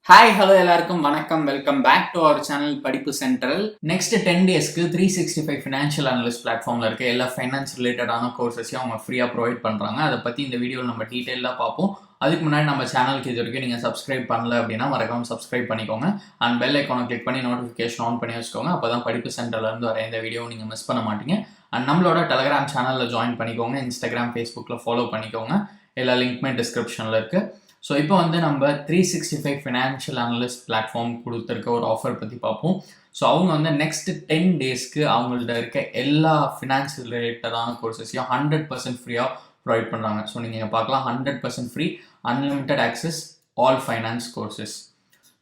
Hi hello எல்லாருக்கும் வணக்கம். Welcome back to our channel Padippu Central. Next 10 டேஸ்க்கு 365 ஃபினான்ஷியல் அனலிஸ்ட் பிளாட்ஃபார்மில் இருக்க எல்லா ஃபைனான்ஸ் ரிலேட்டடான கோர்சஸையும் அவங்க ஃப்ரீயாக ப்ரொவைட் பண்ணுறாங்க. அதை பற்றி இந்த வீடியோவில் நம்ம டீட்டெயிலாக பார்ப்போம். அதுக்கு முன்னாடி நம்ம சேனலுக்கு இது வரைக்கும் நீங்கள் சப்ஸ்கிரைப் பண்ணல அப்படின்னா மறக்காமல் சப்ஸ்கிரைப் பண்ணிக்கோங்க. அண்ட் பெல் ஐக்கானை கிளிக் பண்ணி நோட்டிஃபிகேஷன் ஆன் பண்ணி வச்சுக்கோங்க. அப்போ தான் படிப்பு சென்டர்லேருந்து வர இந்த வீடியோவை நீங்கள் மிஸ் பண்ண மாட்டீங்க. அண்ட் நம்மளோட டெலகிராம் சேனலில் ஜாயின் பண்ணிக்கோங்க. இன்ஸ்டாகிராம், ஃபேஸ்புக்கில் ஃபாலோ பண்ணிக்கோங்க. எல்லா லிங்க்மே டிஸ்கிரிப்ஷனில் இருக்குது. ஸோ இப்போ நம்ம 365 ஃபினான்ஷியல் அனலிஸ்ட் பிளாட்ஃபார்ம் கொடுத்துருக்க ஒரு ஆஃபர் பற்றி பார்ப்போம். ஸோ அவங்க நெக்ஸ்ட் 10 டேஸ்க்கு அவங்கள்ட்ட இருக்க எல்லா ஃபினான்ஸ் ரிலேட்டடான கோர்சஸையும் 100% ஃப்ரீயாக ப்ரொவைட் பண்ணுறாங்க. ஸோ நீங்கள் பார்க்கலாம், 100% free, unlimited access, all finance courses.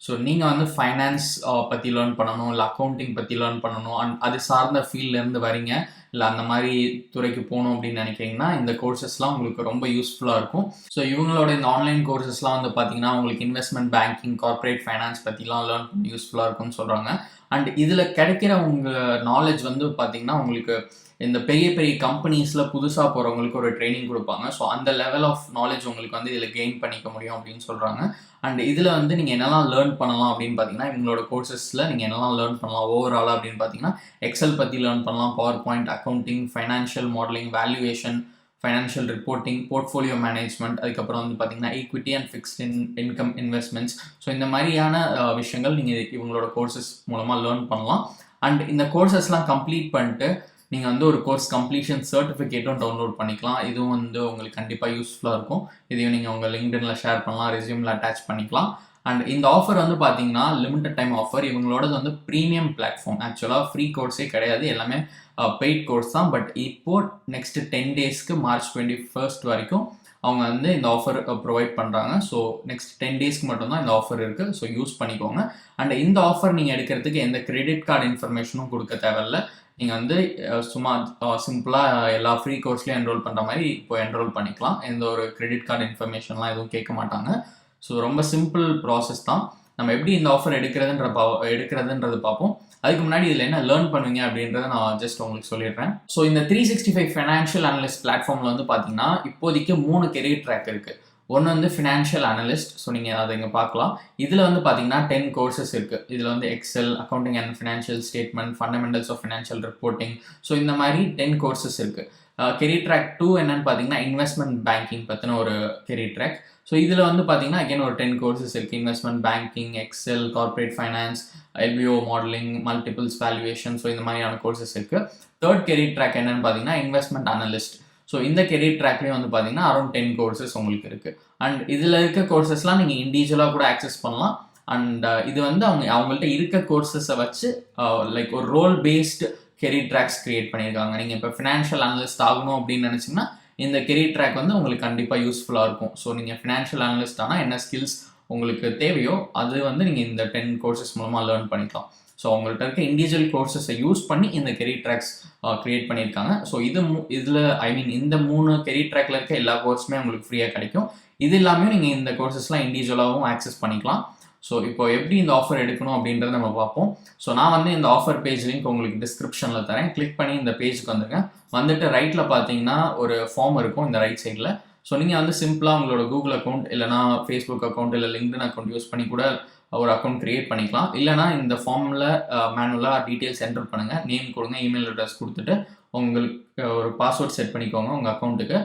So நீங்கள் ஃபைனான்ஸ் பற்றி லேர்ன் பண்ணணும், இல்லை அக்கௌண்டிங் பற்றி லேர்ன் பண்ணணும், அண்ட் அது சார்ந்த ஃபீல்ட்லேருந்து வரீங்க, இல்லை அந்த மாதிரி துறைக்கு போகணும் அப்படின்னு நினைக்கிறீங்கன்னா இந்த கோர்சஸ்லாம் உங்களுக்கு ரொம்ப யூஸ்ஃபுல்லாக இருக்கும். ஸோ இவங்களோட இந்த ஆன்லைன் கோர்சஸ்லாம் பார்த்தீங்கன்னா உங்களுக்கு இன்வெஸ்ட்மெண்ட் பேங்கிங், கார்ப்பரேட் ஃபைனான்ஸ் பற்றிலாம் லேர்ன் பண்ணி யூஸ்ஃபுல்லாக இருக்கும்னு சொல்கிறாங்க. அண்ட் இதில் கிடைக்கிற உங்கள் நாலேஜ் பார்த்தீங்கன்னா உங்களுக்கு இந்த பெரிய பெரிய கம்பெனிஸில் புதுசாக போகிறவங்களுக்கு ஒரு ட்ரைனிங் கொடுப்பாங்க. ஸோ அந்த லெவல் ஆஃப் நாலேஜ் உங்களுக்கு இதில் கெயின் பண்ணிக்க முடியும் அப்படின்னு சொல்கிறாங்க. அண்ட் இதில் நீங்கள் என்னெல்லாம் லேர்ன் பண்ணலாம் அப்படின்னு பார்த்தீங்கன்னா இவங்களோட கோர்சஸில் நீங்கள் என்னெல்லாம் லேர்ன் பண்ணலாம் ஓவராலாக அப்படின்னு பார்த்தீங்கன்னா எக்ஸல் பற்றி லேர்ன் பண்ணலாம், power point, accounting, financial modelling, valuation, financial reporting, portfolio management, அதுக்கப்புறம் பார்த்தீங்கன்னா equity and fixed income investments. So இந்த மாதிரியான விஷயங்கள் நீங்கள் இவங்களோட கோர்சஸ் மூலமாக லேர்ன் பண்ணலாம். அண்ட் இந்த கோர்சஸ்லாம் கம்ப்ளீட் பண்ணிட்டு நீங்கள் ஒரு கோர்ஸ் கம்ப்ளீஷன் சர்டிஃபிகேட்டும் டவுன்லோட் பண்ணிக்கலாம். இதுவும் உங்களுக்கு கண்டிப்பாக யூஸ்ஃபுல்லாக இருக்கும். இதையும் நீங்கள் உங்கள் லிங்க்டின்ல ஷேர் பண்ணலாம், ரெஸ்யூமில் அட்டாச் பண்ணிக்கலாம். அண்ட் இந்த ஆஃபர் பார்த்தீங்கன்னா லிமிட்டட் டைம் ஆஃபர். இவங்களோட ப்ரீமியம் பிளாட்ஃபார்ம். ஆக்சுவலாக ஃப்ரீ கோர்ஸே கிடையாது, எல்லாமே பெய்ட் கோர்ஸ் தான். பட் இப்போ நெக்ஸ்ட் 10 டேஸ்க்கு மார்ச் 21 வரைக்கும் அவங்க இந்த ஆஃபர் ப்ரொவைட் பண்ணுறாங்க. ஸோ நெக்ஸ்ட் 10 டேஸ்க்கு மட்டும்தான் இந்த ஆஃபர் இருக்குது. ஸோ யூஸ் பண்ணிக்கோங்க. அண்ட் இந்த ஆஃபர் நீங்கள் எடுக்கிறதுக்கு எந்த கிரெடிட் கார்டு இன்ஃபர்மேஷனும் கொடுக்க தேவையில்லை. நீங்கள் சும்மா சிம்பிளாக எல்லா ஃப்ரீ கோர்ஸ்லையும் என்ரோல் பண்ணுற மாதிரி இப்போ என்ரோல் பண்ணிக்கலாம். எந்த ஒரு கிரெடிட் கார்டு இன்ஃபர்மேஷன்லாம் எதுவும் கேட்க மாட்டாங்க. ஸோ ரொம்ப சிம்பிள் ப்ராசஸ் தான். நம்ம எப்படி இந்த ஆஃபர் எடுக்கிறதுன்றது பார்ப்போம். அதுக்கு முன்னாடி இதில் என்ன லேர்ன் பண்ணுவீங்க அப்படின்றத நான் ஜஸ்ட் உங்களுக்கு சொல்லிடுறேன். ஸோ இந்த 365 ஃபினான்ஷியல் அனலிஸ்ட் பிளாட்ஃபார்மில் பார்த்தீங்கன்னா இப்போதைக்கு 3 கெரியர் ட்ராக் இருக்குது. ஒன்று ஃபினான்ஷியல் அனலிஸ்ட். ஸோ நீங்கள் அதை இங்கே பார்க்கலாம். இதில் பார்த்தீங்கன்னா 10 கோர்சஸ் இருக்குது. இதில் Excel, accounting and financial statement, fundamentals of financial reporting. So இந்த மாதிரி 10 கோர்சஸ் இருக்குது. கெரியர் ட்ராக் 2 என்னன்னு பார்த்தீங்கன்னா இன்வெஸ்ட்மெண்ட் பேங்கிங் பற்றின ஒரு கெரியர் ட்ராக். ஸோ இதில் பார்த்தீங்கன்னா அகைன் ஒரு 10 கோர்சஸ் இருக்குது. Investment banking, Excel, corporate finance, LBO modeling, multiples valuation. So இந்த மாதிரியான கோர்சஸ் இருக்குது. தேர்ட் கெரியர் ட்ராக் என்னன்னு பார்த்தீங்கன்னா இன்வெஸ்ட்மெண்ட் அனலிஸ்ட். ஸோ இந்த கெரியர் ட்ராக்லேயும் பார்த்தீங்கன்னா அரௌண்ட் 10 கோர்சஸ் உங்களுக்கு இருக்குது. அண்ட் இதில் இருக்க கோர்சஸ்லாம் நீங்கள் இண்டிவிஜுவலாக கூட ஆக்சஸ் பண்ணலாம். அண்ட் இது அவங்கள்ட்ட இருக்க கோர்சஸை வச்சு லைக் ஒரு role based career tracks create பண்ணியிருக்காங்க. நீங்கள் இப்போ ஃபினான்ஷியல் அனலிஸ்ட் ஆகணும் அப்படின்னு நினச்சிங்கன்னா இந்த கெரியர் ட்ராக் உங்களுக்கு கண்டிப்பாக யூஸ்ஃபுல்லாக இருக்கும். ஸோ நீங்கள் ஃபினான்ஷியல் அனலிஸ்ட் ஆனால் என்ன ஸ்கில்ஸ் உங்களுக்கு தேவையோ அது இந்த 10 கோர்சஸ் மூலமாக லேர்ன் பண்ணிக்கலாம். ஸோ அவங்கள்ட்ட இருக்க இண்டிவிஜுவல் கோர்சஸை யூஸ் பண்ணி இந்த கெரியர் ட்ராக்ஸ் கிரியேட் பண்ணியிருக்காங்க. ஸோ இதில் இந்த 3 கெரியர் ட்ராக்ல இருக்க எல்லா கோர்ஸுமே உங்களுக்கு ஃப்ரீயாக கிடைக்கும். இது இல்லாமல் நீங்கள் இந்த கோர்சஸ்லாம் இண்டிவிஜுவலாகவும் ஆக்சஸ் பண்ணிக்கலாம். ஸோ இப்போ எப்படி இந்த ஆஃபர் எடுக்கணும் அப்படின்றத நம்ம பார்ப்போம். ஸோ நான் இந்த ஆஃபர் பேஜ் லிங்க் உங்களுக்கு டிஸ்கிரிப்ஷனில் தரேன். கிளிக் பண்ணி இந்த பேஜுக்கு வந்துட்டு ரைட்டில் பார்த்தீங்கன்னா ஒரு ஃபார்ம் இருக்கும் இந்த ரைட் சைடில். ஸோ நீங்கள் சிம்பிளாக உங்களோட கூகுள் அக்கௌண்ட் இல்லைனா ஃபேஸ்புக் அக்கௌண்ட் இல்லை லிங்க்டின் அக்கௌண்ட் யூஸ் பண்ணி கூட ஒரு அக்கௌண்ட் கிரியேட் பண்ணிக்கலாம். இல்லைனா இந்த ஃபார்மில் மேனுவலாக டீட்டெயில்ஸ் என்டர் பண்ணுங்கள். நேம் கொடுங்க, இமெயில் அட்ரஸ் கொடுத்துட்டு உங்களுக்கு ஒரு பாஸ்வேர்ட் செட் பண்ணிக்கோங்க உங்கள் அக்கௌண்ட்டுக்கு.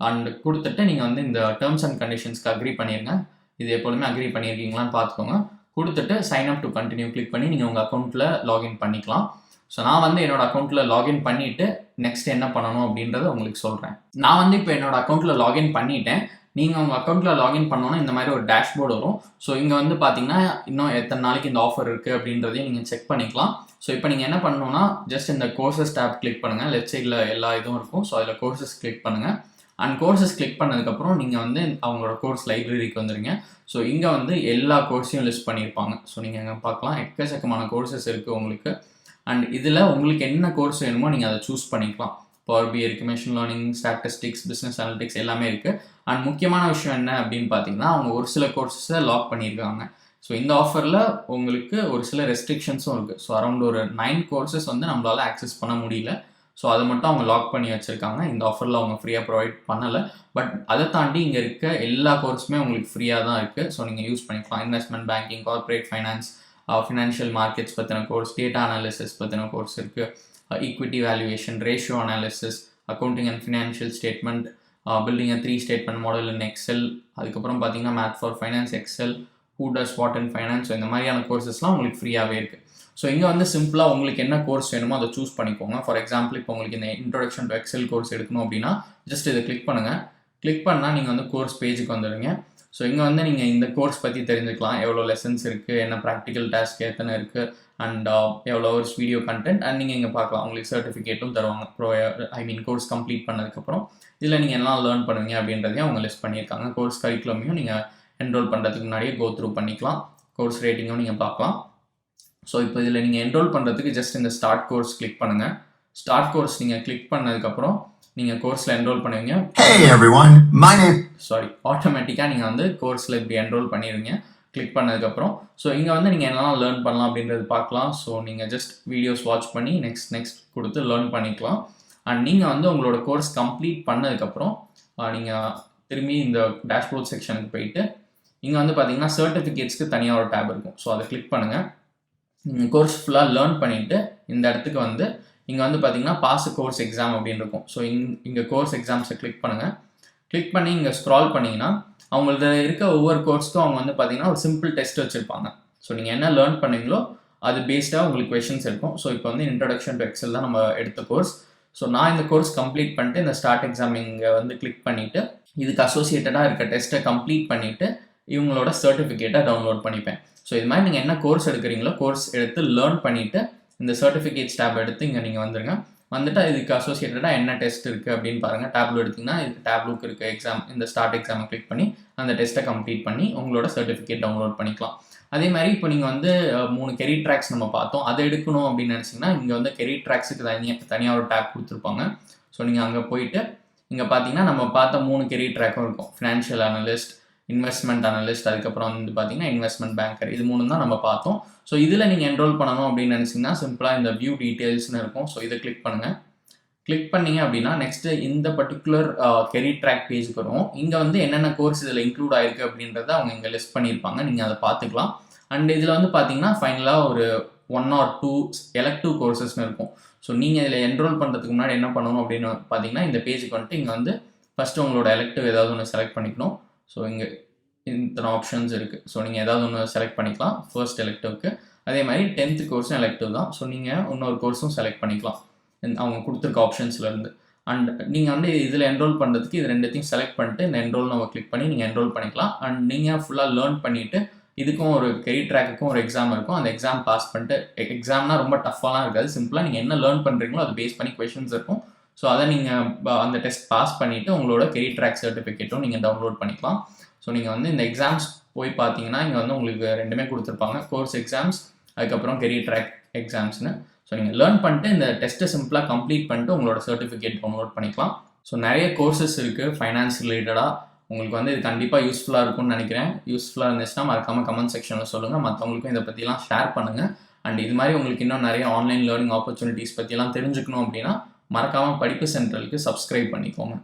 அண்ட் கொடுத்துட்டு நீங்கள் இந்த டேர்ம்ஸ் அண்ட் கண்டிஷன்ஸ்க்கு அக்ரி பண்ணிடுங்க. இது எப்போதுமே அக்ரி பண்ணியிருக்கீங்களான்னு பார்த்துக்கோங்க. கொடுத்துட்டு sign up to continue click பண்ணி நீங்கள் உங்கள் அக்கௌண்ட்டில் லாகின் பண்ணிக்கலாம். ஸோ நான் என்னோட அக்கௌண்ட்டில் லாகின் பண்ணிவிட்டு நெக்ஸ்ட் என்ன பண்ணணும் அப்படின்றத உங்களுக்கு சொல்கிறேன். நான் இப்போ என்னோட அக்கௌண்ட்டில் லாகின் பண்ணிட்டேன். நீங்கள் உங்கள் அக்கௌண்ட்டில் லாகின் பண்ணோன்னா இந்த மாதிரி ஒரு டேஷ்போர்டு வரும். ஸோ இங்கே பார்த்தீங்கன்னா இன்னும் எத்தனை நாளைக்கு இந்த ஆஃபர் இருக்குது அப்படின்றதையும் நீங்கள் செக் பண்ணிக்கலாம். ஸோ இப்போ நீங்கள் என்ன பண்ணணும்னா ஜஸ்ட் இந்த கோர்சஸ் டேப் கிளிக் பண்ணுங்கள். லெஃப்ட் சைடில் எல்லா இதுவும் இருக்கும். ஸோ அதில் கோர்சஸ் கிளிக் பண்ணுங்கள். அண்ட் கோர்சஸ் கிளிக் பண்ணதுக்கப்புறம் நீங்கள் அவங்களோட கோர்ஸ் லைப்ரரிக்கு வந்துடுங்க. ஸோ இங்கே எல்லா கோர்ஸையும் லிஸ்ட் பண்ணியிருப்பாங்க. ஸோ நீங்கள் அங்கே பார்க்கலாம், எக்கச்சக்கமான கோர்சஸ் இருக்குது உங்களுக்கு. அண்ட் இதில் உங்களுக்கு என்ன கோர்ஸ் வேணுமோ நீங்கள் அதை சூஸ் பண்ணிக்கலாம். பவர் பிஐ இருக்குது, machine learning, statistics, business analytics எல்லாமே இருக்குது. அண்ட் முக்கியமான விஷயம் என்ன அப்படின்னு பார்த்தீங்கன்னா அவங்க ஒரு சில கோர்ஸஸை லாக் பண்ணியிருக்காங்க. ஸோ இந்த ஆஃபரில் உங்களுக்கு ஒரு சில ரெஸ்ட்ரிக்ஷன்ஸும் இருக்குது. ஸோ அரௌண்ட் ஒரு 9 கோர்சஸ் நம்மளால் ஆக்சஸ் பண்ண முடியல. ஸோ அதை மட்டும் அவங்க லாக் பண்ணி வச்சுருக்காங்க. இந்த ஆஃபரில் அவங்க ஃப்ரீயாக ப்ரொவைட் பண்ணலை. பட் அதை தாண்டி இங்கே இருக்க எல்லா கோர்ஸுமே உங்களுக்கு ஃப்ரீயாக தான் இருக்குது. ஸோ நீங்கள் யூஸ் பண்ணிக்கலாம். Investment banking, corporate finance, financial markets பற்றின கோர்ஸ், டேட்டா அனாலிசிஸ் பற்றின கோர்ஸ் இருக்குது, equity valuation, ratio analysis, accounting and financial statement, building 3 statement model in Excel, அதுக்கப்புறம் பார்த்தீங்கன்னா math for finance, Excel, who does what in finance. So இந்த மாதிரியான கோர்சஸ்லாம் உங்களுக்கு ஃப்ரீயாகவே இருக்குது. ஸோ இங்கே வந்து சிம்பிளாக உங்களுக்கு என்ன கோர்ஸ் வேணுமோ அதை சூஸ் பண்ணிக்கோங்க. ஃபார் எக்ஸாம்பிள் இப்போ உங்களுக்கு இந்த இன்ட்ரோடக்ஷன் டு எக்ஸல் கோர்ஸ் எடுக்கணும் அப்படின்னா ஜஸ்ட் இதை கிளிக் பண்ணுங்கள். கிளிக் பண்ணால் நீங்கள் வந்து கோர்ஸ் பேஜுக்கு வந்துடுங்க. ஸோ இங்கே வந்து நீங்கள் இந்த கோர்ஸ் பற்றி தெரிஞ்சுக்கலாம். எவ்வளோ லெசன்ஸ் இருக்குது, என்ன ப்ராக்டிக்கல் டாஸ்க் எத்தனை இருக்குது, அண்ட் எவ்வளோ ஹவர்ஸ் வீடியோ கண்டென்ட், அண்ட் நீங்கள் இங்கே பார்க்கலாம். உங்களுக்கு சர்டிஃபிகேட்டும் தருவாங்க. கோர்ஸ் கம்ப்ளீட் பண்ணதுக்கப்புறம் இதில் நீங்கள் எல்லாம் லேர்ன் பண்ணுவீங்க அப்படின்றதையும் அவங்க லிஸ்ட் பண்ணியிருக்காங்க. கோர்ஸ் கரிக்குலமையும் நீங்கள் என்ரோல் பண்ணுறதுக்கு முன்னாடியே கோ த்ரூ பண்ணிக்கலாம். கோர்ஸ் ரேட்டிங்கும் நீங்கள் பார்க்கலாம். ஸோ இப்போ இதில் நீங்கள் என்ரோல் பண்ணுறதுக்கு ஜஸ்ட் இந்த ஸ்டார்ட் கோர்ஸ் கிளிக் பண்ணுங்கள். ஸ்டார்ட் கோர்ஸ் நீங்கள் கிளிக் பண்ணதுக்கப்புறம் நீங்கள் கோர்ஸில் என்ரோல் பண்ணுவீங்க. ஆட்டோமேட்டிக்காக நீங்கள் வந்து கோர்ஸில் இப்படி என்ரோல் பண்ணிடுங்க கிளிக் பண்ணதுக்கப்புறம். ஸோ இங்கே வந்து நீங்கள் என்னெல்லாம் லேர்ன் பண்ணலாம் அப்படின்றது பார்க்கலாம். ஸோ நீங்கள் ஜஸ்ட் வீடியோஸ் வாட்ச் பண்ணி நெக்ஸ்ட் கொடுத்து லேர்ன் பண்ணிக்கலாம். அண்ட் நீங்கள் வந்து உங்களோட கோர்ஸ் கம்ப்ளீட் பண்ணதுக்கப்புறம் நீங்கள் திரும்பி இந்த டேஷ்போர்ட் செக்ஷனுக்கு போயிட்டு இங்கே வந்து பார்த்தீங்கன்னா சர்டிஃபிகேட்ஸ்க்கு தனியாக ஒரு டேப் இருக்கும். ஸோ அதை கிளிக் பண்ணுங்கள். கோர்ஸ் ஃபுல்லாக லேர்ன் பண்ணிவிட்டு இந்த இடத்துக்கு வந்து இங்கே வந்து பார்த்தீங்கன்னா பாஸ் கோர்ஸ் எக்ஸாம் அப்படின்னு இருக்கும். ஸோ இங்கே கோர்ஸ் எக்ஸாம்ஸை கிளிக் பண்ணுங்கள். கிளிக் பண்ணி இங்கே ஸ்க்ரால் பண்ணிங்கன்னா அவங்கள்ட்ட இருக்க ஒவ்வொரு கோர்ஸ்க்கும் அவங்க வந்து பார்த்தீங்கன்னா ஒரு சிம்பிள் டெஸ்ட் வச்சுருப்பாங்க. ஸோ நீங்கள் என்ன லேர்ன் பண்ணீங்களோ அது பேஸ்டாக உங்களுக்கு கொஷின்ஸ் இருக்கும். ஸோ இப்போ வந்து இன்ட்ரடக்ஷன் டு எக்ஸல் தான் நம்ம எடுத்த கோர்ஸ். ஸோ நான் இந்த கோர்ஸ் கம்ப்ளீட் பண்ணிட்டு இந்த ஸ்டார்ட் எக்ஸாம் இங்கே வந்து கிளிக் பண்ணிவிட்டு இதுக்கு அசோசியேட்டடாக இருக்க டெஸ்ட்டை கம்ப்ளீட் பண்ணிவிட்டு இவங்களோட சர்டிஃபிகேட்டை டவுன்லோட் பண்ணிப்பேன். ஸோ இது மாதிரி நீங்கள் என்ன கோர்ஸ் எடுக்கிறீங்களோ கோர்ஸ் எடுத்து லேர்ன் பண்ணிவிட்டு இந்த சர்டிஃபிகேட்ஸ் டேப் எடுத்து இங்கே நீங்கள் வந்துடுங்க. வந்துட்டு இதுக்கு அசோசியேட்டடாக என்ன டெஸ்ட் இருக்குது அப்படின்னு பாருங்கள். டேப்லூ எடுத்திங்கன்னா இதுக்கு டேப்லூக்கு இருக்க எக்ஸாம், இந்த ஸ்டார்ட் எக்ஸாமை கிளிக் பண்ணி அந்த டெஸ்ட்டை கம்ப்ளீட் பண்ணி உங்களோட சர்டிஃபிகேட் டவுன்லோட் பண்ணிக்கலாம். அதே மாதிரி இப்போ நீங்கள் வந்து 3 கெரியர் ட்ராக்ஸ் நம்ம பார்த்தோம். அதை எடுக்கணும் அப்படின்னு நினச்சிங்கன்னா இங்கே வந்து கெரியர் ட்ராக்ஸுக்கு தனியாக ஒரு டேப் கொடுத்துருப்பாங்க. ஸோ நீங்கள் அங்கே போயிட்டு இங்கே பார்த்தீங்கன்னா நம்ம பார்த்த 3 கெரியர் ட்ராக்கும் இருக்கும். ஃபினான்ஷியல் அனலிஸ்ட், இன்வெஸ்ட்மெண்ட் அனலிஸ்ட், அதுக்கப்புறம் வந்து பார்த்தீங்கன்னா இன்வெஸ்ட்மெண்ட் பேங்கர். இது 3 தான் நம்ம பார்த்தோம். ஸோ இதில் நீங்கள் என்ரோல் பண்ணணும் அப்படின்னு நினச்சிங்கன்னா சிம்பிளாக இந்த வியூ டீட்டெயில்ஸ்னு இருக்கும். ஸோ இதை கிளிக் பண்ணுங்கள். கிளிக் பண்ணிங்க அப்படின்னா நெக்ஸ்ட்டு இந்த பர்டிகுலர் கெரியர் ட்ராக் பேஜுக்கு வரும். இங்கே வந்து என்னென்ன கோர்ஸ் இதில் இன்க்ளூட் ஆகிருக்கு அப்படின்றத அவங்க இங்கே லிஸ்ட் பண்ணியிருப்பாங்க. நீங்கள் அதை பார்த்துக்கலாம். அண்ட் இதில் வந்து பார்த்தீங்கன்னா ஃபைனலாக ஒரு 1 or 2 எலக்டிவ் கோர்சஸ்னு இருக்கும். ஸோ நீங்கள் இதில் என்ரோல் பண்ணுறதுக்கு முன்னாடி என்ன பண்ணணும் அப்படின்னு பார்த்தீங்கன்னா இந்த பேஜுக்கு வந்துட்டு இங்கே வந்து ஃபஸ்ட்டு உங்களோட எலக்டிவ் ஏதாவது ஒன்று செலக்ட் பண்ணிக்கணும். ஸோ இங்கே இத்தனை ஆப்ஷன்ஸ் இருக்குது. ஸோ நீங்கள் ஏதாவது ஒன்று செலக்ட் பண்ணிக்கலாம் ஃபர்ஸ்ட் எலக்டிவ்க்கு. அதே மாதிரி 10th கோர்ஸும் எலக்டிவ் தான். ஸோ நீங்கள் இன்னொரு கோர்ஸும் செலக்ட் பண்ணிக்கலாம் அவங்க கொடுத்துருக்க ஆப்ஷன்ஸ்லேருந்து. அண்ட் நீங்கள் வந்து இதில் என்ரோல் பண்ணுறதுக்கு இது ரெண்டுத்தையும் செலக்ட் பண்ணிட்டு இந்த என்ரோல் நம்ம கிளிக் பண்ணி நீங்கள் என்ரோல் பண்ணிக்கலாம். அண்ட் நீங்கள் ஃபுல்லாக லேர்ன் பண்ணிவிட்டு இதுக்கும் ஒரு கெரியர் ட்ராக்குக்கும் ஒரு எக்ஸாம் இருக்கும். அந்த எக்ஸாம் பாஸ் பண்ணிட்டு, எக்ஸாம்னா ரொம்ப டஃப்பாலாம் இருக்காது. சிம்பிளாக நீங்கள் என்ன லேர்ன் பண்ணுறீங்களோ அதை பேஸ் பண்ணி கொஷின்ஸ் இருக்கும். ஸோ அதை நீங்கள் அந்த டெஸ்ட் பாஸ் பண்ணிவிட்டு உங்களோட கெரியர் ட்ராக் சர்டிஃபிகேட்டும் நீங்கள் டவுன்லோட் பண்ணிக்கலாம். ஸோ நீங்கள் வந்து இந்த எக்ஸாம்ஸ் போய் பார்த்தீங்கன்னா இங்கே வந்து உங்களுக்கு ரெண்டுமே கொடுத்துருப்பாங்க. கோர்ஸ் எக்ஸாம்ஸ், அதுக்கப்புறம் கெரியர் ட்ராக் எக்ஸாம்ஸ்னு. ஸோ நீங்கள் லேர்ன் பண்ணிட்டு இந்த டெஸ்ட்டை சிம்பிளாக கம்ப்ளீட் பண்ணிட்டு உங்களோட சர்டிஃபிகேட் டவுன்லோட் பண்ணிக்கலாம். ஸோ நிறைய கோர்சஸ் இருக்குது ஃபைனான்ஸ் ரிலேட்டடாக. உங்களுக்கு வந்து இது கண்டிப்பாக யூஸ்ஃபுல்லாக இருக்கும்னு நினைக்கிறேன். யூஸ்ஃபுல்லாக இருந்துச்சுன்னா மறக்காமல் கமெண்ட் செக்ஷனில் சொல்லுங்கள். மற்றவங்களுக்கும் இதை பற்றிலாம் ஷேர் பண்ணுங்கள். அண்ட் இது மாதிரி உங்களுக்கு இன்னும் நிறைய ஆன்லைன் லேர்னிங் ஆப்பர்ச்சுனிட்டிஸ் பற்றிலாம் தெரிஞ்சுக்கணும் அப்படின்னா மறக்காமல் படிப்பு சென்ட்ரலுக்கு சப்ஸ்கிரைப் பண்ணிக்கோங்க.